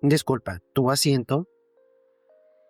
Disculpa, ¿tu asiento?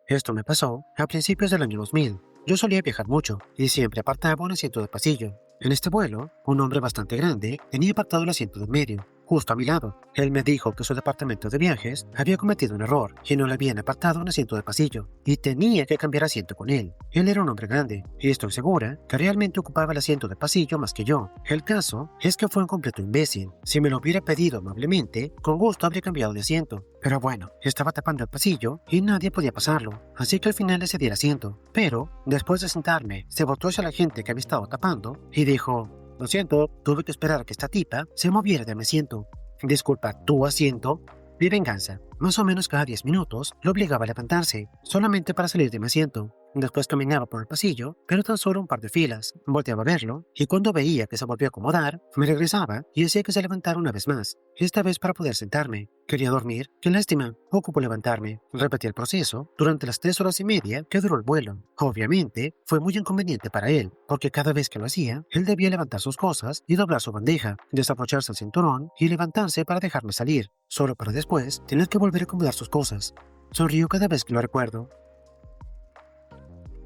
Esto me pasó a principios del año 2000. Yo solía viajar mucho y siempre apartaba un asiento de pasillo. En este vuelo, un hombre bastante grande tenía apartado el asiento del medio, justo a mi lado. Él me dijo que su departamento de viajes había cometido un error y no le habían apartado un asiento de pasillo y tenía que cambiar asiento con él. Él era un hombre grande y estoy segura que realmente ocupaba el asiento de pasillo más que yo. El caso es que fue un completo imbécil. Si me lo hubiera pedido amablemente, con gusto habría cambiado de asiento. Pero bueno, estaba tapando el pasillo y nadie podía pasarlo, así que al final le cedí el asiento. Pero, después de sentarme, se voltó hacia la gente que había estado tapando y dijo: lo siento, tuve que esperar a que esta tipa se moviera de mi asiento. Disculpa, ¿tu asiento? Mi venganza. Más o menos cada 10 minutos lo obligaba a levantarse, solamente para salir de mi asiento. Después caminaba por el pasillo, pero tan solo un par de filas. Volteaba a verlo, y cuando veía que se volvió a acomodar, me regresaba y hacía que se levantara una vez más, esta vez para poder sentarme. Quería dormir, qué lástima, ocupo levantarme. Repetí el proceso durante las 3 horas y media que duró el vuelo. Obviamente, fue muy inconveniente para él, porque cada vez que lo hacía, él debía levantar sus cosas y doblar su bandeja, desabrocharse el cinturón y levantarse para dejarme salir, solo para después tener que volver a acomodar sus cosas. Sonrío cada vez que lo recuerdo.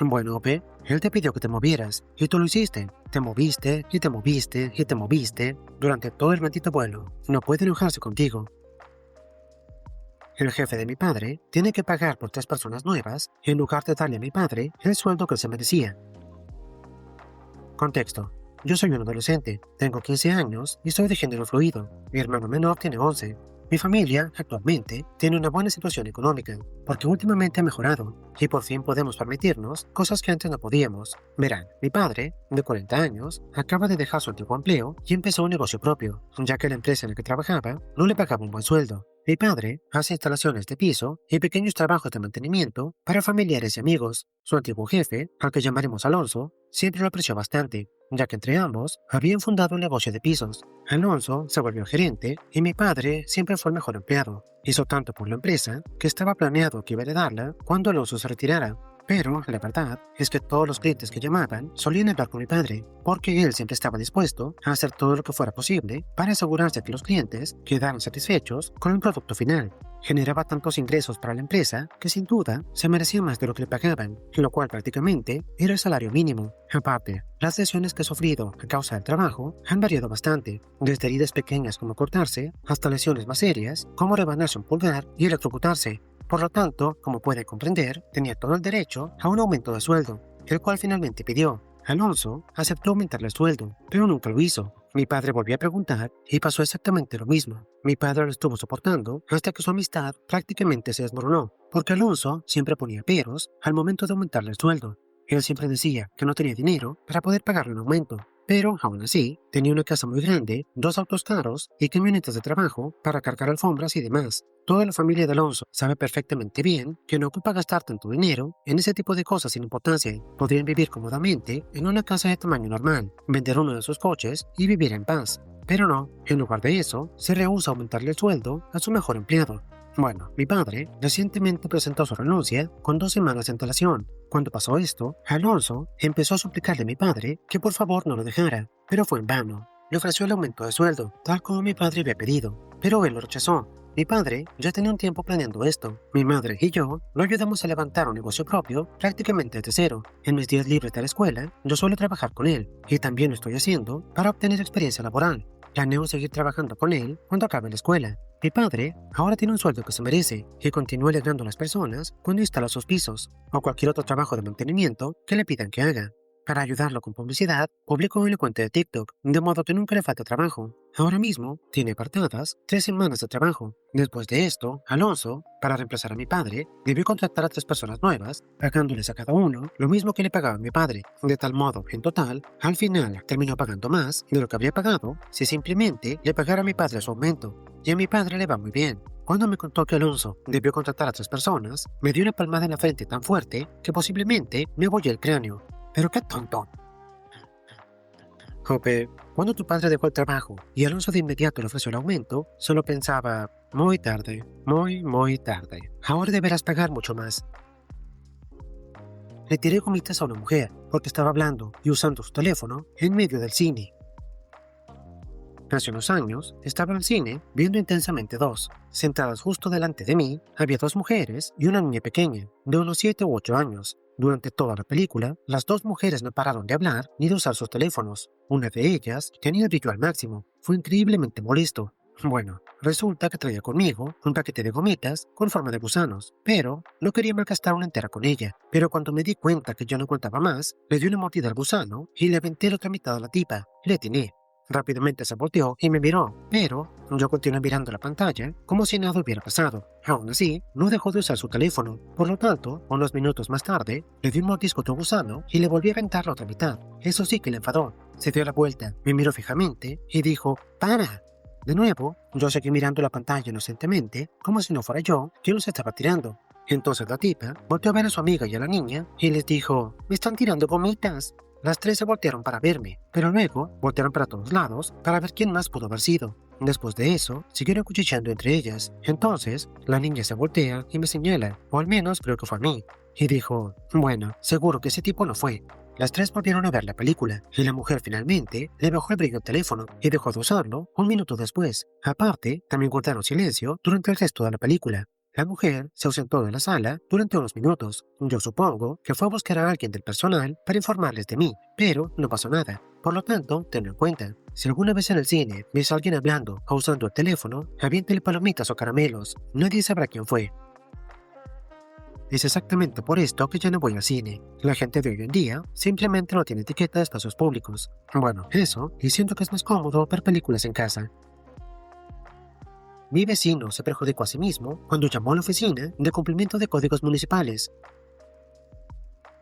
Bueno, Ope, él te pidió que te movieras, y tú lo hiciste. Te moviste, y te moviste, y te moviste, durante todo el maldito vuelo. No puede enojarse contigo. El jefe de mi padre tiene que pagar por 3 personas nuevas, en lugar de darle a mi padre el sueldo que él se merecía. Contexto. Yo soy un adolescente, tengo 15 años y soy de género fluido. Mi hermano menor tiene 11. Mi familia, actualmente, tiene una buena situación económica, porque últimamente ha mejorado, y por fin podemos permitirnos cosas que antes no podíamos. Verán, mi padre, de 40 años, acaba de dejar su antiguo empleo y empezó un negocio propio, ya que la empresa en la que trabajaba no le pagaba un buen sueldo. Mi padre hace instalaciones de piso y pequeños trabajos de mantenimiento para familiares y amigos. Su antiguo jefe, al que llamaremos Alonso, siempre lo apreció bastante, ya que entre ambos habían fundado un negocio de pisos. Alonso se volvió gerente y mi padre siempre fue el mejor empleado. Hizo tanto por la empresa que estaba planeado que iba a heredarla cuando Alonso se retirara. Pero la verdad es que todos los clientes que llamaban solían hablar con mi padre, porque él siempre estaba dispuesto a hacer todo lo que fuera posible para asegurarse que los clientes quedaran satisfechos con el producto final. Generaba tantos ingresos para la empresa que sin duda se merecía más de lo que le pagaban, lo cual prácticamente era el salario mínimo. Aparte, las lesiones que he sufrido a causa del trabajo han variado bastante, desde heridas pequeñas como cortarse hasta lesiones más serias como rebanarse un pulgar y electrocutarse. Por lo tanto, como puede comprender, tenía todo el derecho a un aumento de sueldo, el cual finalmente pidió. Alonso aceptó aumentarle el sueldo, pero nunca lo hizo. Mi padre volvió a preguntar y pasó exactamente lo mismo. Mi padre lo estuvo soportando hasta que su amistad prácticamente se desmoronó, porque Alonso siempre ponía peros al momento de aumentarle el sueldo. Él siempre decía que no tenía dinero para poder pagarle un aumento, pero aún así tenía una casa muy grande, 2 autos caros y camionetas de trabajo para cargar alfombras y demás. Toda la familia de Alonso sabe perfectamente bien que no ocupa gastar tanto dinero en ese tipo de cosas sin importancia. Podrían vivir cómodamente en una casa de tamaño normal, vender uno de sus coches y vivir en paz. Pero no, en lugar de eso, se rehúsa a aumentarle el sueldo a su mejor empleado. Bueno, mi padre recientemente presentó su renuncia con 2 semanas de antelación. Cuando pasó esto, Alonso empezó a suplicarle a mi padre que por favor no lo dejara, pero fue en vano. Le ofreció el aumento de sueldo, tal como mi padre había pedido, pero él lo rechazó. Mi padre ya tenía un tiempo planeando esto. Mi madre y yo lo ayudamos a levantar un negocio propio prácticamente desde cero. En mis días libres de la escuela, yo suelo trabajar con él, y también lo estoy haciendo para obtener experiencia laboral. Planeo seguir trabajando con él cuando acabe la escuela. Mi padre ahora tiene un sueldo que se merece y continúa alegrando a las personas cuando instala sus pisos o cualquier otro trabajo de mantenimiento que le pidan que haga. Para ayudarlo con publicidad, publicó en la cuenta de TikTok, de modo que nunca le falta trabajo. Ahora mismo tiene apartadas 3 semanas de trabajo. Después de esto, Alonso, para reemplazar a mi padre, debió contratar a 3 personas nuevas, pagándoles a cada uno lo mismo que le pagaba a mi padre. De tal modo, en total, al final terminó pagando más de lo que habría pagado si simplemente le pagara a mi padre su aumento. Y a mi padre le va muy bien. Cuando me contó que Alonso debió contratar a 3 personas, me dio una palmada en la frente tan fuerte que posiblemente me abollé el cráneo. Pero qué tonto. Jope, cuando tu padre dejó el trabajo y Alonso de inmediato le ofreció el aumento, solo pensaba, muy tarde, muy tarde. Ahora deberás pagar mucho más. Le tiré gomitas a una mujer porque estaba hablando y usando su teléfono en medio del cine. Hace unos años, estaba en el cine viendo intensamente 2. Sentadas justo delante de mí, había 2 mujeres y una niña pequeña, de unos 7 u 8 años. Durante toda la película, las 2 mujeres no pararon de hablar ni de usar sus teléfonos. Una de ellas tenía el brillo al máximo. Fue increíblemente molesto. Bueno, resulta que traía conmigo un paquete de gomitas con forma de gusanos, pero no quería malgastar una entera con ella. Pero cuando me di cuenta que yo no contaba más, le di una mordida al gusano y le aventé la otra mitad a la tipa. Le atiné. Rápidamente se volteó y me miró, pero yo continué mirando la pantalla como si nada hubiera pasado. Aún así, no dejó de usar su teléfono. Por lo tanto, unos minutos más tarde, le di un mordisco a otro gusano y le volví a aventar la otra mitad. Eso sí que le enfadó. Se dio la vuelta, me miró fijamente y dijo, ¡para! De nuevo, yo seguí mirando la pantalla inocentemente, como si no fuera yo quien los estaba tirando. Entonces la tipa volteó a ver a su amiga y a la niña y les dijo, ¡me están tirando gomitas! Las 3 se voltearon para verme, pero luego voltearon para todos lados para ver quién más pudo haber sido. Después de eso, siguieron cuchicheando entre ellas. Entonces, la niña se voltea y me señala, o al menos creo que fue a mí, y dijo, bueno, seguro que ese tipo no fue. Las 3 volvieron a ver la película, y la mujer finalmente le bajó el brillo al teléfono y dejó de usarlo un minuto después. Aparte, también guardaron silencio durante el resto de la película. La mujer se ausentó de la sala durante unos minutos. Yo supongo que fue a buscar a alguien del personal para informarles de mí, pero no pasó nada. Por lo tanto, tenlo en cuenta. Si alguna vez en el cine ves a alguien hablando o usando el teléfono, aviéntale palomitas o caramelos. Nadie sabrá quién fue. Es exactamente por esto que ya no voy al cine. La gente de hoy en día simplemente no tiene etiqueta de espacios públicos. Bueno, eso, y siento que es más cómodo ver películas en casa. Mi vecino se perjudicó a sí mismo cuando llamó a la oficina de cumplimiento de códigos municipales.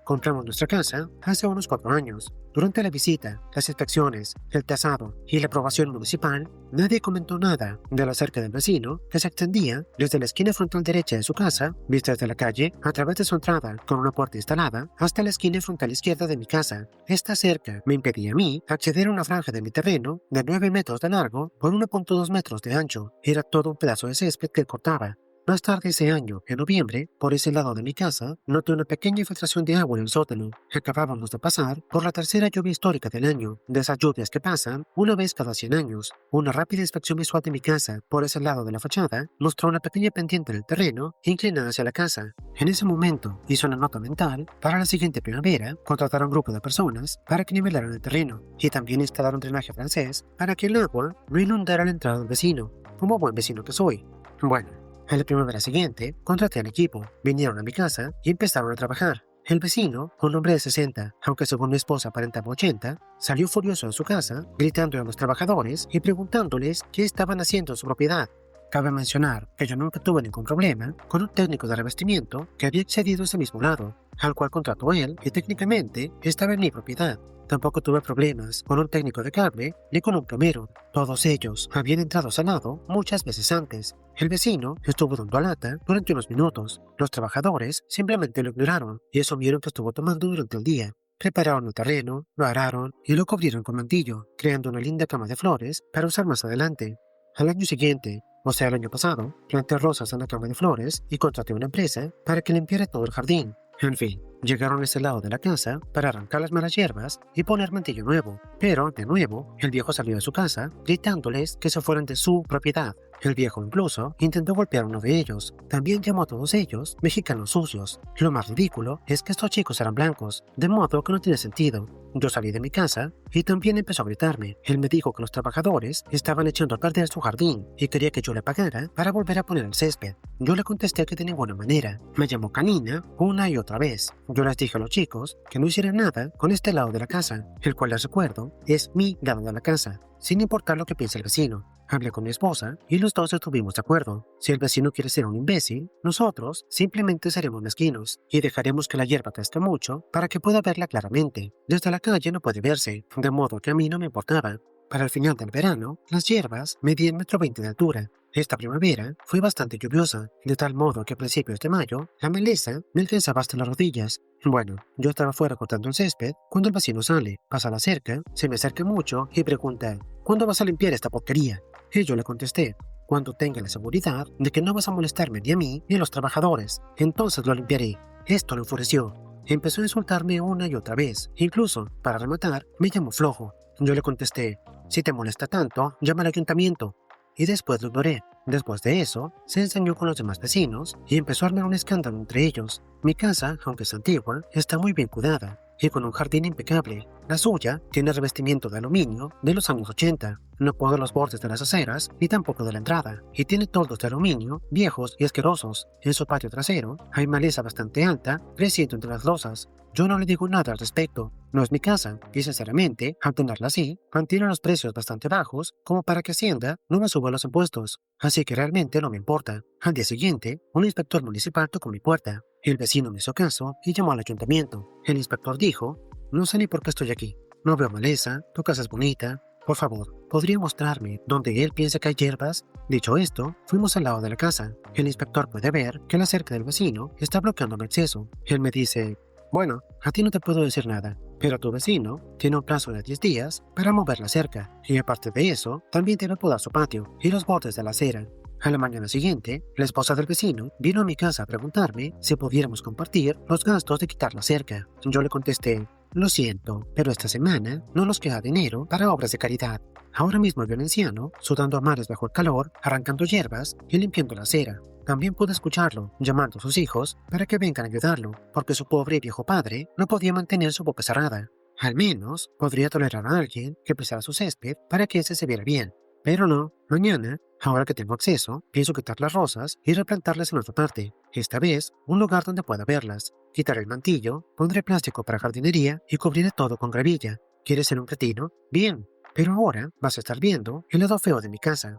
Compramos nuestra casa hace unos 4 años. Durante la visita, las inspecciones, el tasado y la aprobación municipal, nadie comentó nada de la cerca del vecino que se extendía desde la esquina frontal derecha de su casa, vista desde la calle, a través de su entrada con una puerta instalada, hasta la esquina frontal izquierda de mi casa. Esta cerca me impedía a mí acceder a una franja de mi terreno de 9 metros de largo por 1.2 metros de ancho. Era todo un pedazo de césped que cortaba. Más tarde ese año, en noviembre, por ese lado de mi casa, noté una pequeña infiltración de agua en el sótano. Acabábamos de pasar por la tercera lluvia histórica del año, de esas lluvias que pasan una vez cada 100 años. Una rápida inspección visual de mi casa, por ese lado de la fachada, mostró una pequeña pendiente del terreno inclinada hacia la casa. En ese momento, hice una nota mental para la siguiente primavera, contratar a un grupo de personas para que nivelaran el terreno, y también instalar un drenaje francés para que el agua no inundara la entrada del vecino, como buen vecino que soy. Bueno, a la primavera siguiente, contraté al equipo, vinieron a mi casa y empezaron a trabajar. El vecino, un hombre de 60, aunque según mi esposa aparentaba 80, salió furioso de su casa, gritando a los trabajadores y preguntándoles qué estaban haciendo en su propiedad. Cabe mencionar que yo nunca tuve ningún problema con un técnico de revestimiento que había accedido a ese mismo lado, al cual contrató él y técnicamente estaba en mi propiedad. Tampoco tuve problemas con un técnico de cable ni con un plomero. Todos ellos habían entrado salado muchas veces antes. El vecino estuvo dando lata durante unos minutos. Los trabajadores simplemente lo ignoraron y asumieron que estuvo tomando durante el día. Prepararon el terreno, lo araron y lo cubrieron con mantillo, creando una linda cama de flores para usar más adelante. Al año siguiente, o sea el año pasado, planté rosas en la cama de flores y contraté una empresa para que limpiara todo el jardín. En fin, llegaron a ese lado de la casa para arrancar las malas hierbas y poner mantillo nuevo. Pero, de nuevo, el viejo salió de su casa gritándoles que se fueran de su propiedad. El viejo incluso intentó golpear a uno de ellos. También llamó a todos ellos mexicanos sucios. Lo más ridículo es que estos chicos eran blancos, de modo que no tiene sentido. Yo salí de mi casa y también empezó a gritarme. Él me dijo que los trabajadores estaban echando a perder su jardín y quería que yo le pagara para volver a poner el césped. Yo le contesté que de ninguna manera. Me llamó canina una y otra vez. Yo les dije a los chicos que no hicieran nada con este lado de la casa, el cual les recuerdo es mi lado de la casa, sin importar lo que piense el vecino. Hablé con mi esposa y los dos estuvimos de acuerdo. Si el vecino quiere ser un imbécil, nosotros simplemente seremos mezquinos y dejaremos que la hierba crezca mucho para que pueda verla claramente. Desde la calle no puede verse, de modo que a mí no me importaba. Para el final del verano, las hierbas medían 1,20 m de altura. Esta primavera fue bastante lluviosa, de tal modo que a principios de mayo, la maleza me alcanzaba hasta las rodillas. Bueno, yo estaba fuera cortando el césped cuando el vecino sale, pasa la cerca, se me acerca mucho y pregunta, ¿cuándo vas a limpiar esta porquería? Y yo le contesté, cuando tenga la seguridad de que no vas a molestarme ni a mí ni a los trabajadores, entonces lo limpiaré. Esto lo enfureció. Empezó a insultarme una y otra vez, incluso, para rematar, me llamó flojo. Yo le contesté, Si te molesta tanto, llama al ayuntamiento. Y después lo ignoré. Después de eso, se ensañó con los demás vecinos y empezó a armar un escándalo entre ellos. Mi casa, aunque es antigua, está muy bien cuidada y con un jardín impecable. La suya tiene revestimiento de aluminio de los años 80. No cuadra los bordes de las aceras ni tampoco de la entrada, y tiene toldos de aluminio viejos y asquerosos. En su patio trasero hay maleza bastante alta creciendo entre las losas. Yo no le digo nada al respecto. No es mi casa, y sinceramente, al tenerla así, mantiene los precios bastante bajos como para que Hacienda no me suba los impuestos. Así que realmente no me importa. Al día siguiente, un inspector municipal tocó mi puerta. El vecino me hizo caso y llamó al ayuntamiento. El inspector dijo: no sé ni por qué estoy aquí. No veo maleza, tu casa es bonita. Por favor, ¿podría mostrarme dónde él piensa que hay hierbas? Dicho esto, fuimos al lado de la casa. El inspector puede ver que la cerca del vecino está bloqueando mi acceso. Él me dice: bueno, a ti no te puedo decir nada, pero tu vecino tiene un plazo de 10 días para mover la cerca, y aparte de eso, también debe podar su patio y los bordes de la acera. A la mañana siguiente, la esposa del vecino vino a mi casa a preguntarme si pudiéramos compartir los gastos de quitar la cerca. Yo le contesté: lo siento, pero esta semana no nos queda dinero para obras de caridad. Ahora mismo vio al anciano sudando a mares bajo el calor, arrancando hierbas y limpiando la acera. También pude escucharlo llamando a sus hijos para que vengan a ayudarlo, porque su pobre y viejo padre no podía mantener su boca cerrada. Al menos podría tolerar a alguien que pisara su césped para que ese se viera bien. Pero no, mañana, ahora que tengo acceso, pienso quitar las rosas y replantarlas en otra parte. Esta vez, un lugar donde pueda verlas. Quitaré el mantillo, pondré plástico para jardinería y cubriré todo con gravilla. ¿Quieres ser un cretino? Bien, pero ahora vas a estar viendo el lado feo de mi casa.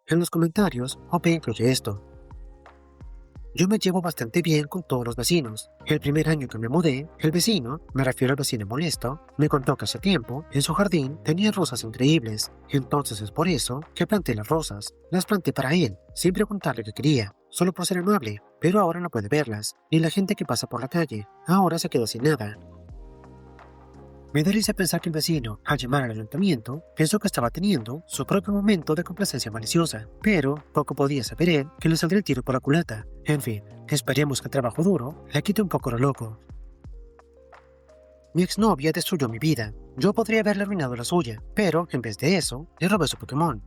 En los comentarios, OP incluye esto: yo me llevo bastante bien con todos los vecinos. El primer año que me mudé, el vecino, me refiero al vecino molesto, me contó que hace tiempo, en su jardín, tenía rosas increíbles. Entonces es por eso que planté las rosas. Las planté para él, sin preguntarle qué quería, solo por ser amable. Pero ahora no puede verlas, ni la gente que pasa por la calle. Ahora se quedó sin nada. Me da risa pensar que el vecino, al llamar al ayuntamiento, pensó que estaba teniendo su propio momento de complacencia maliciosa, pero poco podía saber él que le saldría el tiro por la culata. En fin, esperemos que el trabajo duro le quite un poco lo loco. Mi exnovia destruyó mi vida. Yo podría haberle arruinado la suya, pero en vez de eso, le robé su Pokémon.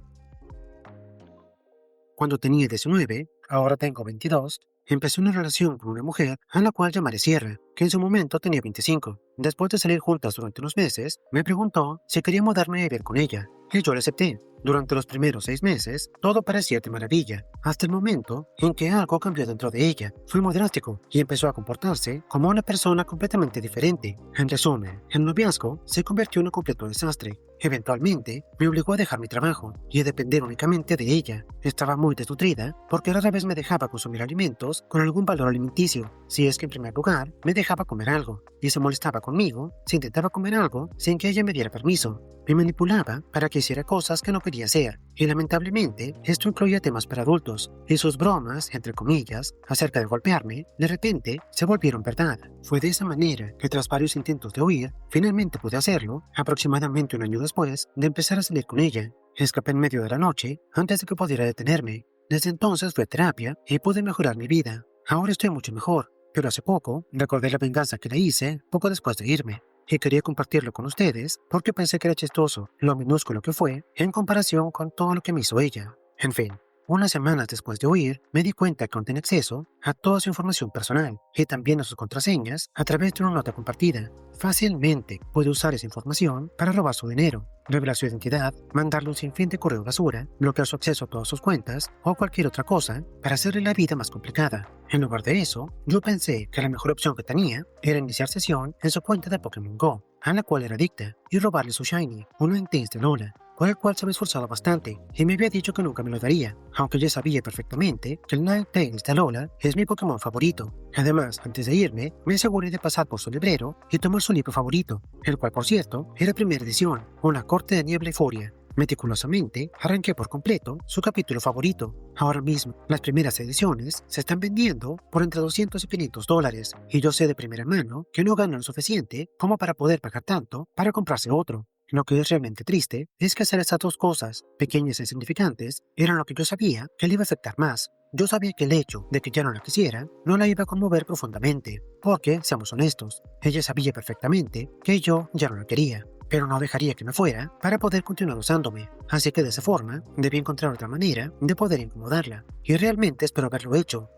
Cuando tenía 19, ahora tengo 22, empecé una relación con una mujer a la cual llamaré Sierra, que en su momento tenía 25. Después de salir juntas durante unos meses, me preguntó si quería mudarme a vivir con ella, y yo le acepté. Durante los primeros 6 meses, todo parecía de maravilla, hasta el momento en que algo cambió dentro de ella. Fue muy drástico y empezó a comportarse como una persona completamente diferente. En resumen, el noviazgo se convirtió en un completo desastre. Eventualmente, me obligó a dejar mi trabajo y a depender únicamente de ella. Estaba muy desnutrida porque rara vez me dejaba consumir alimentos con algún valor alimenticio, si es que en primer lugar me dejaba comer algo, y se molestaba conmigo si intentaba comer algo sin que ella me diera permiso. Me manipulaba para que hiciera cosas que no quería hacer, y lamentablemente esto incluía temas para adultos, y sus bromas, entre comillas, acerca de golpearme, de repente se volvieron verdad. Fue de esa manera que tras varios intentos de huir, finalmente pude hacerlo, aproximadamente un año después de empezar a salir con ella. Escapé en medio de la noche antes de que pudiera detenerme. Desde entonces fui a terapia y pude mejorar mi vida. Ahora estoy mucho mejor, pero hace poco recordé la venganza que le hice poco después de irme. Y quería compartirlo con ustedes porque pensé que era chistoso lo minúsculo que fue en comparación con todo lo que me hizo ella. En fin, unas semanas después de huir, me di cuenta que aún tenía acceso a toda su información personal y también a sus contraseñas a través de una nota compartida. Fácilmente puede usar esa información para robar su dinero, revelar su identidad, mandarle un sinfín de correo basura, bloquear su acceso a todas sus cuentas o cualquier otra cosa para hacerle la vida más complicada. En lugar de eso, yo pensé que la mejor opción que tenía era iniciar sesión en su cuenta de Pokémon Go, a la cual era adicta, y robarle su Shiny, un Ninetales de Lola, por el cual se había esforzado bastante, y me había dicho que nunca me lo daría, aunque ya sabía perfectamente que el Ninetales de Lola es mi Pokémon favorito. Además, antes de irme, me aseguré de pasar por su librero y tomar su libro favorito, el cual, por cierto, era primera edición, Una corte de niebla y furia. Meticulosamente, arranqué por completo su capítulo favorito. Ahora mismo, las primeras ediciones se están vendiendo por entre 200 y 500 dólares, y yo sé de primera mano que no ganan lo suficiente como para poder pagar tanto para comprarse otro. Lo que es realmente triste es que hacer esas dos cosas, pequeñas e insignificantes, eran lo que yo sabía que le iba a afectar más. Yo sabía que el hecho de que ya no la quisiera no la iba a conmover profundamente, porque, seamos honestos, ella sabía perfectamente que yo ya no la quería. pero no dejaría que me fuera para poder continuar usándome, así que de esa forma debí encontrar otra manera de poder incomodarla, y realmente espero haberlo hecho.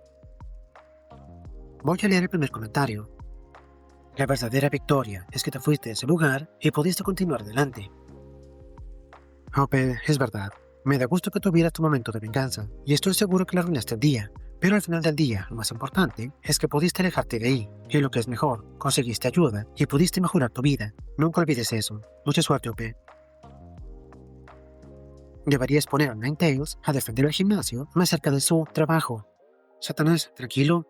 Voy a leer el primer comentario. La verdadera victoria es que te fuiste de ese lugar y pudiste continuar adelante. Hope, es verdad. Me da gusto que tuvieras tu momento de venganza, y estoy seguro que le arruinaste el día. Pero al final del día, lo más importante es que pudiste alejarte de ahí, y lo que es mejor, conseguiste ayuda y pudiste mejorar tu vida. Nunca olvides eso. Mucha suerte, Hope. Deberías poner a Ninetales a defender el gimnasio más cerca de su trabajo. Satanás, tranquilo,